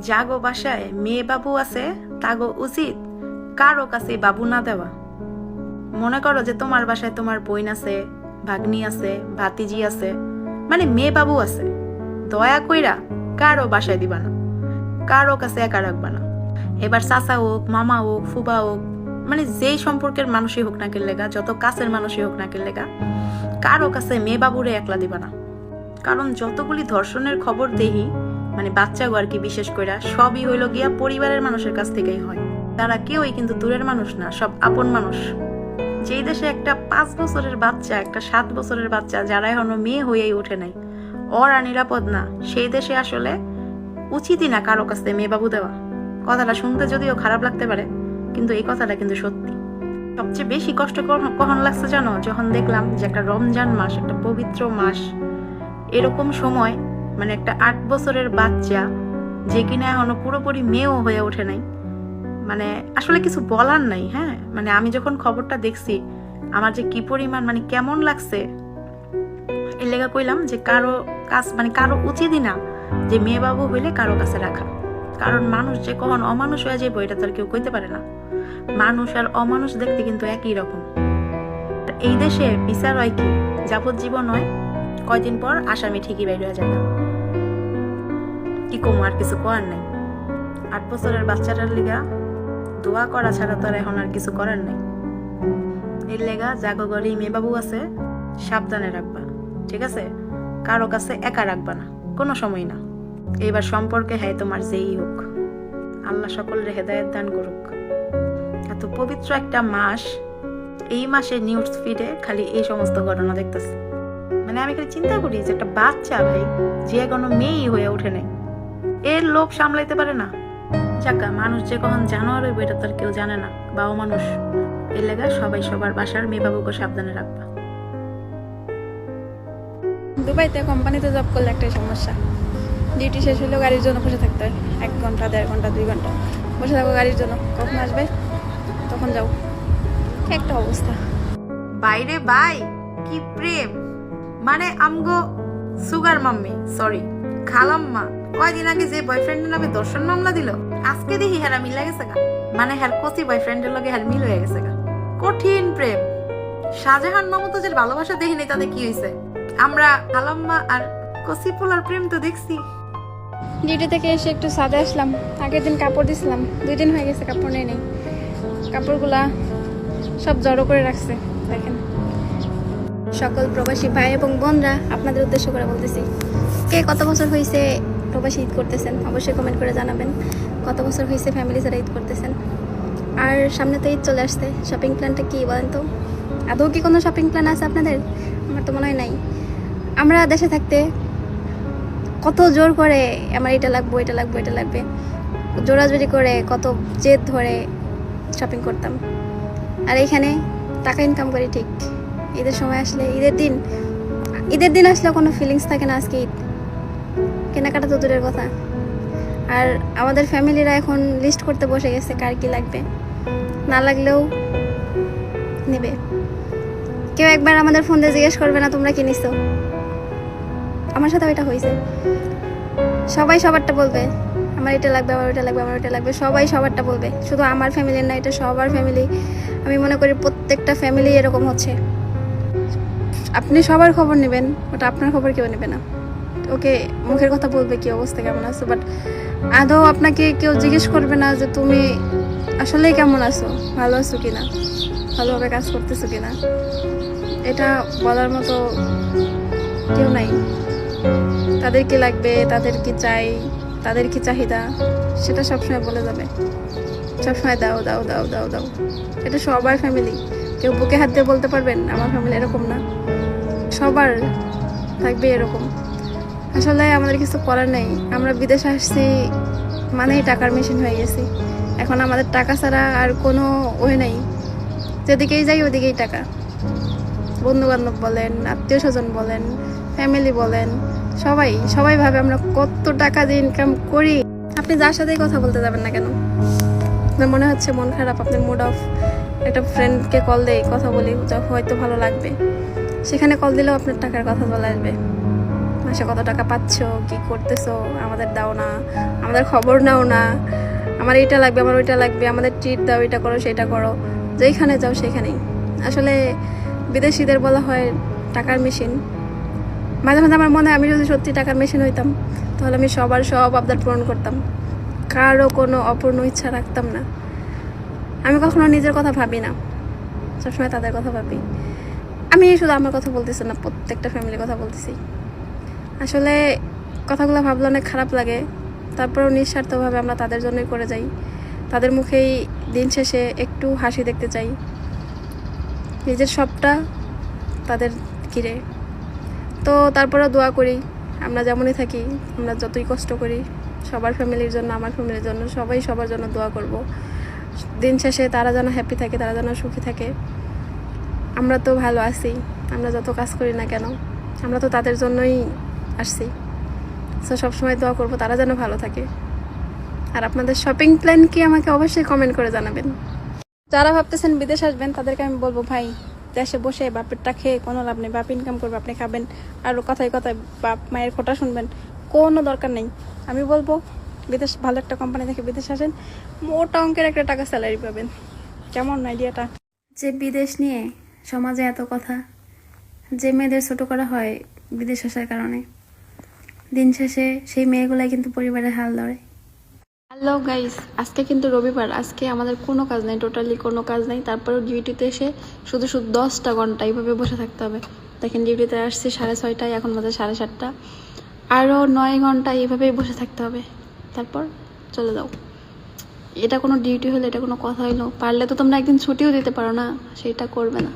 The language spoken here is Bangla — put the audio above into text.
জাগো বাসায় মেয়ে বাবু আছে, তাগো উচিত কারো কাছে বাবু না দেওয়া। মনে করো যে তোমার বাসায় তোমার বোন আছে, ভাগ্নি আছে, ভাতিজি আছে, মানে মেয়ে বাবু আছে, দয়া কইরা কারো বাসায় দিবা না, কারো কাছে একা রাখবা না। এবার চাচা হোক, মামা হোক, ফুবা হোক, মানে যেই সম্পর্কের মানুষই হোক না কে লেগা, যত কাছের মানুষই হোক না কে লেগা, কারো কাছে মেয়ে বাবুরে একলা দিবা না। কারণ যতগুলি ধর্ষণের খবর দেহি, মানে বাচ্চা আর কি বিশেষ করে, সবই হইল গিয়া পরিবারের মানুষের কাছ থেকেই হয়। তারা কেউই কিন্তু দূরের মানুষ না, সব আপন মানুষ। যেই দেশে একটা 5 বছরের বাচ্চা, একটা 7 বছরের বাচ্চা যারা এখনো মেয়ে হয়েই ওঠে নাই, ওরা নিরাপদ না, সেই দেশে আসলে উচিতই না কারো কাছে মেয়ে বাবু দেওয়া। কথাটা শুনতে যদিও খারাপ লাগতে পারে, কিন্তু এই কথাটা কিন্তু সত্যি। সবচেয়ে বেশি কষ্ট কখন লাগছে জানো? যখন দেখলাম যে একটা রমজান মাস, একটা পবিত্র মাস, এরকম সময় মানে একটা 8 বছরের বাচ্চা যে কিনা এখনো পুরোপুরি মেয়েও হয়ে ওঠে নাই, মানে আসলে কিছু বলার নাই। হ্যাঁ, মানে আমি যখন খবরটা দেখছি আমার যে কি পরিমাণ মানে কেমন লাগছে, এর লেগা কইলাম যে কারো কাজ মানে কারো উচিতই না যে মেয়ে বাবু হইলে কারো কাছে রাখা। কারণ মানুষ যে কখন অমানুষ হয়ে যাবে এটা তো আর কেউ কইতে পারে না। মানুষ আর অমানুষ দেখতে কিন্তু একই রকম। এই দেশে বিচার হয় কি, যাবজ্জীবন হয়, কয়দিন পর আসামি ঠিকই বাইর হয়ে যায় না। কি কম, আর কিছু করার নাই। 8 বছরের বাচ্চাটার লিগা দোয়া করা ছাড়া তো আর এখন আর কিছু করার নাই। এর লেগা জাগো ঘরে মেয়ে বাবু আছে, সাবধানে রাখবা, ঠিক আছে? কারো কাছে একা রাখবা না, কোনো সময় না। এইবার সম্পর্কে হ্যাঁ তোমার যেই হোক, আল্লাহ সকলের হেদায়েত দান করুক। এত পবিত্র একটা মাস, এই মাসে নিউজ ফিডে খালি এই সমস্ত ঘটনা দেখতেছি। মানে আমি খালি চিন্তা করি যে একটা বাচ্চা ভাই, যে কোনো মেয়েই হয়ে ওঠে নাই, এর লোভ সামলাইতে পারে না। যাকা, মানুষ যে কখন জানোয়ার হইব এটা তো আর কেউ জানে না, বাও মানুষ। এর লেগা সবাই সবার বাসার মেয়ে বাবুকে সাবধানে রাখবা। দুবাইতে কোম্পানিতে জব করলে একটাই সমস্যা, ডিউটি শেষ হলেও গাড়ির জন্য বসে থাকতে হয়। 1 ঘন্টা, 1.5 ঘন্টা, 2 ঘন্টা বসে থাকো গাড়ির জন্য, কখন আসবে তখন যাও। কি একটা অবস্থা। বাইরে ভাই কি প্রেম! মানে আমগো সুগার মাম্মি, সরি খালাম্মা, কয়দিন আগে যে বয়ফ্রেন্ডের নামে ধর্ষণ মামলা দিল, আজকে দেখি হেরা মিলা গেছে গা। মানে হের কচি বয়ফ্রেন্ডের লগে হের মিল হয়ে গেছে গা। কঠিন প্রেম। শাহজাহান মমতাজের ভালোবাসা দেখিনি, তাতে কি হয়েছে? আমরা খালাম্মা আর কচি পোলার প্রেম তো দেখছি। ডিউটি থেকে এসে একটু সাজে আসলাম, আগের দিন কাপড় দিছিলাম, 2 দিন হয়ে গেছে কাপড় নেই। কাপড়গুলা সব জড়ো করে রাখছে। দেখেন, সকল প্রবাসী ভাই এবং বোনরা, আপনাদের উদ্দেশ্য করে বলতেছি, কে কত বছর হয়েছে প্রবাসী ঈদ করতেছেন অবশ্যই কমেন্ট করে জানাবেন। কত বছর হয়েছে ফ্যামিলি ছাড়া ঈদ করতেছেন। আর সামনে তো ঈদ চলে আসছে, শপিং প্ল্যানটা কি বলেন তো? আদৌ কি কোনো শপিং প্ল্যান আছে আপনাদের? আমার তো মনে হয় নাই। আমরা দেশে থাকতে কত জোর করে আমার এটা লাগবে, এটা লাগবে, এটা লাগবে, জোরাজোরি করে কত জেদ ধরে শপিং করতাম। আর এইখানে টাকা ইনকাম করি ঠিক, ঈদের সময় আসলে, ঈদের দিন আসলে কোনো ফিলিংস থাকে না। আজকে ঈদ, কেনাকাটা তো দূরের কথা। আর আমাদের ফ্যামিলিরা এখন লিস্ট করতে বসে গেছে কার কি লাগবে, না লাগলেও নেবে। কেউ একবার আমাদের ফোন দিয়ে জিজ্ঞেস করবে না তোমরা কি নিছো? আমার সাথে ওইটা হয়েছে। সবাই সবারটা বলবে, আমার এটা লাগবে, আমার ওইটা লাগবে, আমার ওইটা লাগবে, সবাই সবারটা বলবে। শুধু আমার ফ্যামিলির না, এটা সবার ফ্যামিলি। আমি মনে করি প্রত্যেকটা ফ্যামিলি এরকম হচ্ছে। আপনি সবার খবর নেবেন, ওটা আপনার খবর কেউ নেবে না। ওকে মুখের কথা বলবে কি অবস্থা, কেমন আছো, বাট আদৌ আপনাকে কেউ জিজ্ঞেস করবে না যে তুমি আসলেই কেমন আছো, ভালো আছো কিনা, ভালোভাবে কাজ করতেছো কিনা। এটা বলার মতো কেউ নাই। তাদের কি লাগবে, তাদের কি চাই, তাদের কি চাহিদা, সেটা সবসময় বলে যাবে। সবসময় দাও দাও দাও দাও দাও, এটা সবার ফ্যামিলি। কেউ বুকে হাত দিয়ে বলতে পারবেন আমার ফ্যামিলি এরকম না? সবার থাকবে এরকম। আসলে আমাদের কিছু করার নেই। আমরা বিদেশে আসছি মানেই টাকার মেশিন হয়ে গেছি। এখন আমাদের টাকা ছাড়া আর কোনো ওয়ে নেই। যেদিকেই যাই ওদিকেই টাকা। বন্ধু বান্ধব বলেন, আত্মীয় স্বজন বলেন, ফ্যামিলি বলেন, সবাই ভাবে আমরা কত টাকা দিয়ে ইনকাম করি। আপনি যার সাথেই কথা বলতে যাবেন না কেন, আপনার মনে হচ্ছে মন খারাপ, আপনার মুড অফ, একটা ফ্রেন্ডকে কল দেই, কথা বলি, হয়তো ভালো লাগবে, সেখানে কল দিলেও আপনার টাকার কথা চলে আসবে। মাসে কত টাকা পাচ্ছ, কি করতেছো, আমাদের দাও না, আমাদের খবর নাও না, আমার এটা লাগবে, আমার ওইটা লাগবে, আমাদের ট্রিট দাও, এটা করো সেটা করো, যেখানে যাও সেখানেই। আসলে বিদেশিদের বলা হয় টাকার মেশিন। মাঝে মাঝে আমার মনে হয় আমি যদি সত্যি টাকার মেশিন হইতাম তাহলে আমি সবার সব আবদার পূরণ করতাম, কারও কোনো অপূর্ণ ইচ্ছা রাখতাম না। আমি কখনো নিজের কথা ভাবি না, সবসময় তাদের কথা ভাবি। আমি শুধু আমার কথা বলতেছি না, প্রত্যেকটা ফ্যামিলির কথা বলতেছি। আসলে কথাগুলো ভাবলে অনেক খারাপ লাগে, তারপরেও নিঃস্বার্থভাবে আমরা তাদের জন্যই করে যাই। তাদের মুখেই দিন শেষে একটু হাসি দেখতে চাই, নিজের সবটা তাদের ঘিরে। তো তারপরেও দোয়া করি, আমরা যেমনই থাকি, আমরা যতই কষ্ট করি, সবার ফ্যামিলির জন্য, আমার ফ্যামিলির জন্য, সবাই সবার জন্য দোয়া করব। দিন শেষে তারা যেন হ্যাপি থাকে, তারা যেন সুখী থাকে। আমরা তো ভালো আছি, আমরা যত কাজ করি না কেন, আমরা তো তাদের জন্যই আসছি। সো সবসময় দোয়া করবো তারা যেন ভালো থাকে। আর আপনাদের শপিং প্ল্যান কি আমাকে অবশ্যই কমেন্ট করে জানাবেন। যারা ভাবতেছেন বিদেশ আসবেন তাদেরকে আমি বলবো, ভাই দেশে বসে বাপেরটা খেয়ে কোনো লাভ নেই। বাপ ইনকাম করবে, আপনি খাবেন, আর কথায় কথায় বাপ মায়ের খোঁটা শুনবেন, কোনো দরকার নেই। আমি বলবো বিদেশ ভালো একটা কোম্পানি থেকে বিদেশ আসেন, মোটা অঙ্কের একটা টাকা স্যালারি পাবেন। কেমন আইডিয়াটা? যে বিদেশ নিয়ে সমাজে এত কথা, যে মেয়েদের ছোট করা হয় বিদেশ আসার কারণে, দিন শেষে সেই মেয়েগুলাই কিন্তু পরিবারের হাল ধরে। হ্যালো গাইস, আজকে কিন্তু রবিবার, আজকে আমাদের কোনো কাজ নেই, টোটালি কোনো কাজ নেই। তারপরেও ডিউটিতে এসে শুধু 10টা ঘন্টা এইভাবে বসে থাকতে হবে। দেখেন ডিউটিতে আসছি 6:30টায়, এখন বাজে 7:30, আরও 9 ঘন্টা এইভাবেই বসে থাকতে হবে, তারপর চলে যাও। এটা কোনো ডিউটি হলো? এটা কোনো কথা হইলো? পারলে তো তোমরা একদিন ছুটিও দিতে পারো না, সেটা করবে না।